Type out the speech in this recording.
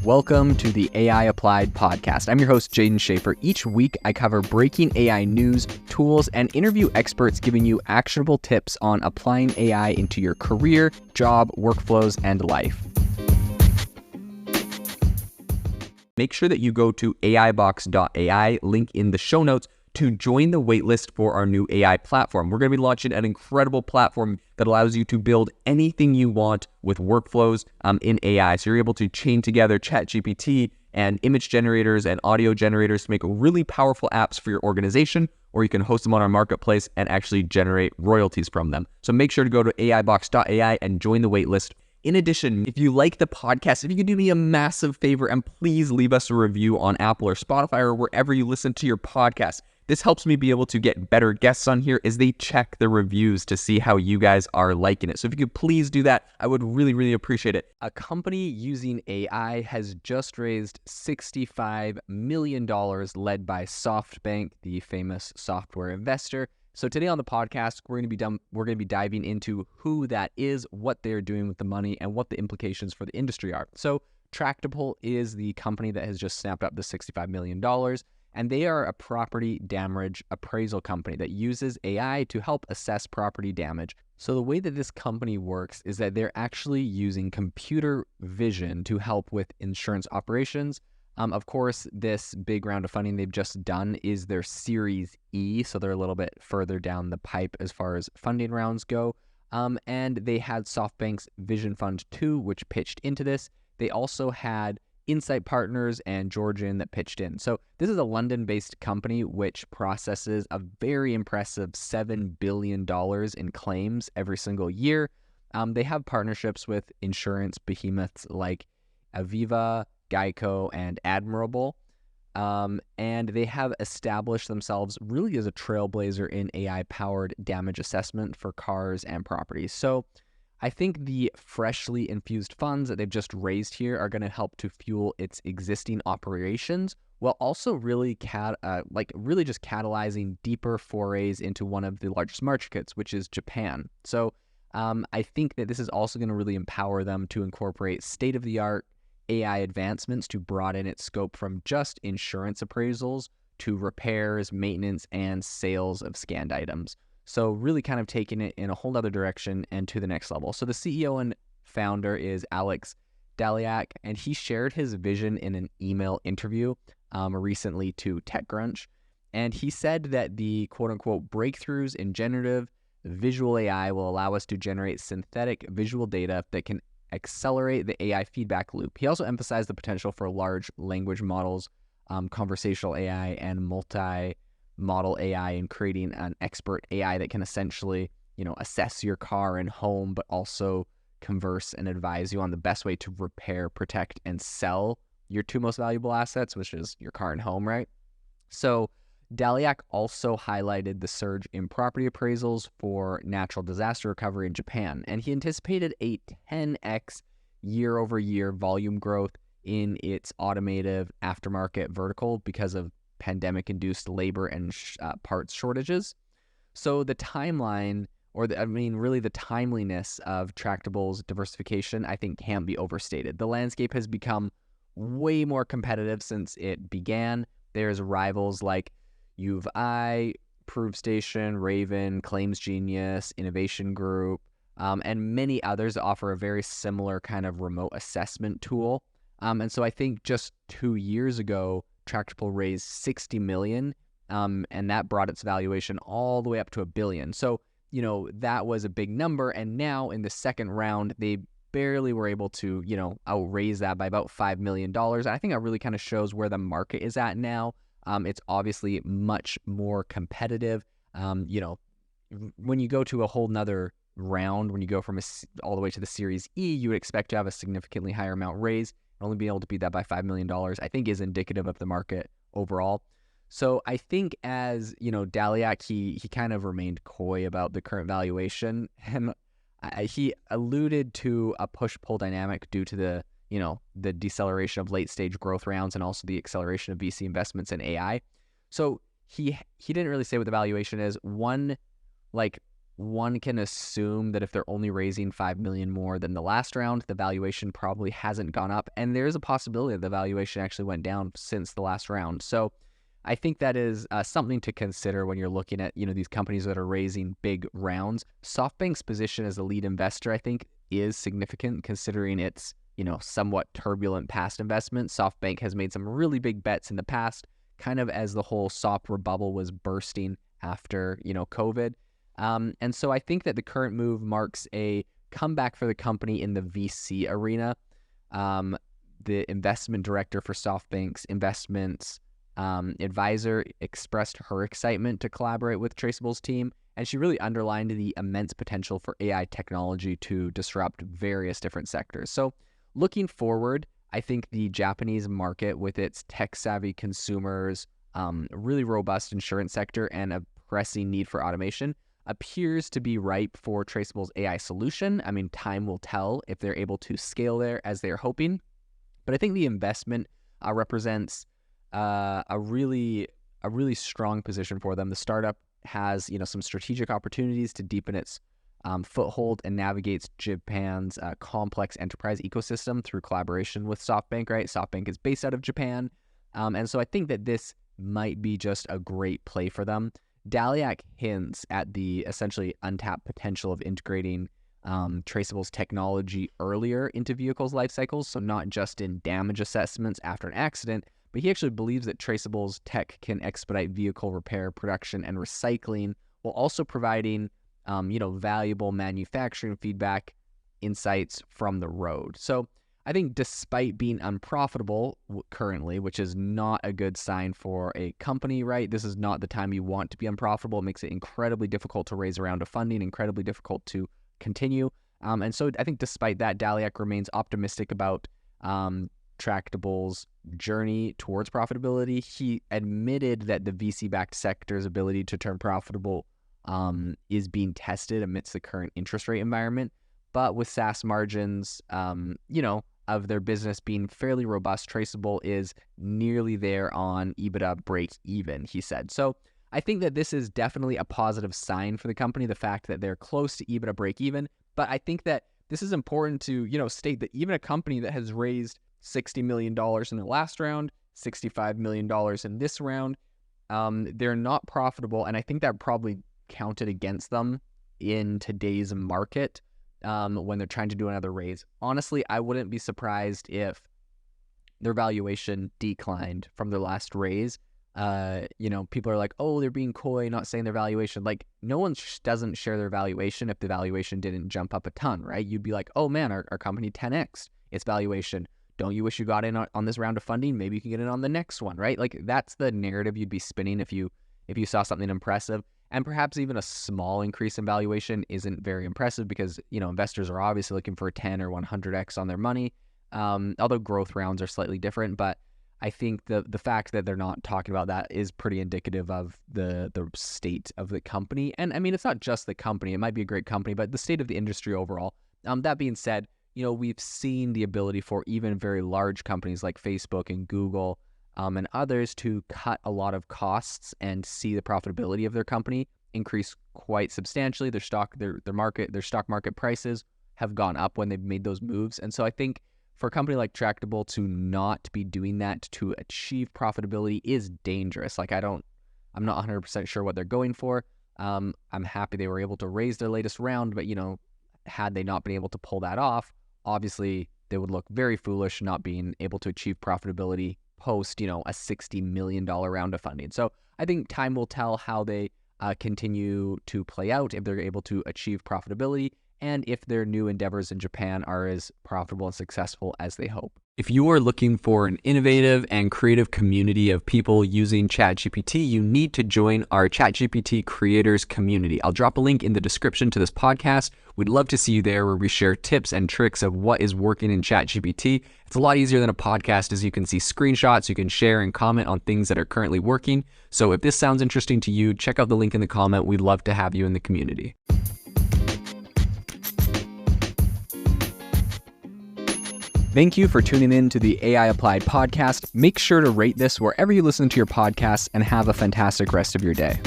Welcome to the AI Applied podcast. I'm your host, Jaden Schaefer. Each week, I cover breaking AI news, tools, and interview experts giving you actionable tips on applying AI into your career, job, workflows, and life. Make sure that you go to aibox.ai, link in the show notes, to join the waitlist for our new AI platform. We're going to be launching an incredible platform that allows you to build anything you want with workflows in AI. So you're able to chain together ChatGPT and image generators and audio generators to make really powerful apps for your organization, or you can host them on our marketplace and actually generate royalties from them. So make sure to go to aibox.ai and join the waitlist. In addition, if you like the podcast, if you could do me a massive favor and please leave us a review on Apple or Spotify or wherever you listen to your podcast. This helps me be able to get better guests on here as they check the reviews to see how you guys are liking it. So if you could please do that, I would really appreciate it. A company using AI has just raised $65 million led by SoftBank, the famous software investor. So today on the podcast, we're going to be diving into who that is, what they're doing with the money, and what the implications for the industry are. So Tractable is the company that has just snapped up the $65 million. And they are a property damage appraisal company that uses AI to help assess property damage. So the way that this company works is that they're actually using computer vision to help with insurance operations. Of course, this big round of funding they've just done is their Series E, so they're a little bit further down the pipe as far as funding rounds go. And they had SoftBank's Vision Fund 2, which pitched into this. They also had Insight Partners and Georgian that pitched in. So this is a London-based company which processes a very impressive $7 billion in claims every single year. They have partnerships with insurance behemoths like Aviva, Geico, and Admirable. And they have established themselves really as a trailblazer in AI-powered damage assessment for cars and properties. So I think the freshly infused funds that they've just raised here are going to help to fuel its existing operations, while also really just catalyzing deeper forays into one of the largest markets, which is Japan. So I think that this is also going to really empower them to incorporate state-of-the-art AI advancements to broaden its scope from just insurance appraisals to repairs, maintenance, and sales of scanned items. So really kind of taking it in a whole other direction and to the next level. So the CEO and founder is Alex Daliak, and he shared his vision in an email interview recently to TechCrunch. And he said that the quote-unquote breakthroughs in generative visual AI will allow us to generate synthetic visual data that can accelerate the AI feedback loop. He also emphasized the potential for large language models, conversational AI, and multi-model AI, and creating an expert AI that can essentially, assess your car and home, but also converse and advise you on the best way to repair, protect, and sell your two most valuable assets, which is your car and home, right? So Daliak also highlighted the surge in property appraisals for natural disaster recovery in Japan, and he anticipated a 10x year-over-year volume growth in its automotive aftermarket vertical because of pandemic-induced labor and parts shortages. So the timeline, really the timeliness of Tractable's diversification, I think can't be overstated. The landscape has become way more competitive since it began. There's rivals like UVI, ProveStation, Raven, Claims Genius, Innovation Group, and many others offer a very similar kind of remote assessment tool. And so I think just 2 years ago, Tractable raised $60 million, and that brought its valuation all the way up to $1 billion. So, that was a big number. And now in the second round, they barely were able to, outraise that by about $5 million. I think that really kind of shows where the market is at now. It's obviously much more competitive. When you go to a whole nother round, when you go from all the way to the Series E, you would expect to have a significantly higher amount raised. Only being able to beat that by $5 million, I think, is indicative of the market overall. So I think as, Daliak, he kind of remained coy about the current valuation, and he alluded to a push-pull dynamic due to the deceleration of late-stage growth rounds and also the acceleration of VC investments in AI. So he didn't really say what the valuation is. One one can assume that if they're only raising $5 million more than the last round, the valuation probably hasn't gone up. And there is a possibility that the valuation actually went down since the last round. So I think that is something to consider when you're looking at, these companies that are raising big rounds. SoftBank's position as a lead investor, I think, is significant considering its, somewhat turbulent past investments. SoftBank has made some really big bets in the past, kind of as the whole software bubble was bursting after, COVID. And so I think that the current move marks a comeback for the company in the VC arena. The investment director for SoftBank's investments advisor expressed her excitement to collaborate with Tractable's team, and she really underlined the immense potential for AI technology to disrupt various different sectors. So looking forward, I think the Japanese market with its tech-savvy consumers, really robust insurance sector, and a pressing need for automation appears to be ripe for Tractable's AI solution. I mean, time will tell if they're able to scale there as they're hoping. But I think the investment represents a really strong position for them. The startup has, some strategic opportunities to deepen its foothold and navigates Japan's complex enterprise ecosystem through collaboration with SoftBank, right? SoftBank is based out of Japan. And so I think that this might be just a great play for them. Daliak hints at the essentially untapped potential of integrating Tractable's technology earlier into vehicles' life cycles, so not just in damage assessments after an accident, but he actually believes that Tractable's tech can expedite vehicle repair, production, and recycling, while also providing, valuable manufacturing feedback insights from the road. So I think despite being unprofitable currently, which is not a good sign for a company, right? This is not the time you want to be unprofitable. It makes it incredibly difficult to raise a round of funding, incredibly difficult to continue. And so I think despite that, Daliak remains optimistic about Tractable's journey towards profitability. He admitted that the VC-backed sector's ability to turn profitable is being tested amidst the current interest rate environment. But with SaaS margins, of their business being fairly robust, Tractable is nearly there on EBITDA break even, he said. So I think that this is definitely a positive sign for the company, the fact that they're close to EBITDA break even. But I think that this is important to, state that even a company that has raised $60 million in the last round, $65 million in this round, they're not profitable. And I think that probably counted against them in today's market. When they're trying to do another raise. Honestly, I wouldn't be surprised if their valuation declined from their last raise. People are like, oh, they're being coy, not saying their valuation. Like, no one doesn't share their valuation if the valuation didn't jump up a ton, right? You'd be like, oh man, our company 10x its valuation. Don't you wish you got in on this round of funding? Maybe you can get in on the next one, right? Like, that's the narrative you'd be spinning if you saw something impressive. And perhaps even a small increase in valuation isn't very impressive because, investors are obviously looking for 10 or 100x on their money, although growth rounds are slightly different. But I think the fact that they're not talking about that is pretty indicative of the state of the company. And I mean, it's not just the company. It might be a great company, but the state of the industry overall. That being said, we've seen the ability for even very large companies like Facebook and Google and others to cut a lot of costs and see the profitability of their company increase quite substantially. Their stock market prices have gone up when they've made those moves. And so I think for a company like Tractable to not be doing that to achieve profitability is dangerous. Like, I'm not 100% sure what they're going for. I'm happy they were able to raise their latest round, but had they not been able to pull that off, obviously they would look very foolish not being able to achieve profitability post, a $60 million round of funding. So I think time will tell how they continue to play out, if they're able to achieve profitability, and if their new endeavors in Japan are as profitable and successful as they hope. If you are looking for an innovative and creative community of people using ChatGPT, you need to join our ChatGPT creators community. I'll drop a link in the description to this podcast. We'd love to see you there, where we share tips and tricks of what is working in ChatGPT. It's a lot easier than a podcast, as you can see screenshots, you can share and comment on things that are currently working. So if this sounds interesting to you, check out the link in the comment. We'd love to have you in the community. Thank you for tuning in to the AI Applied podcast. Make sure to rate this wherever you listen to your podcasts, and have a fantastic rest of your day.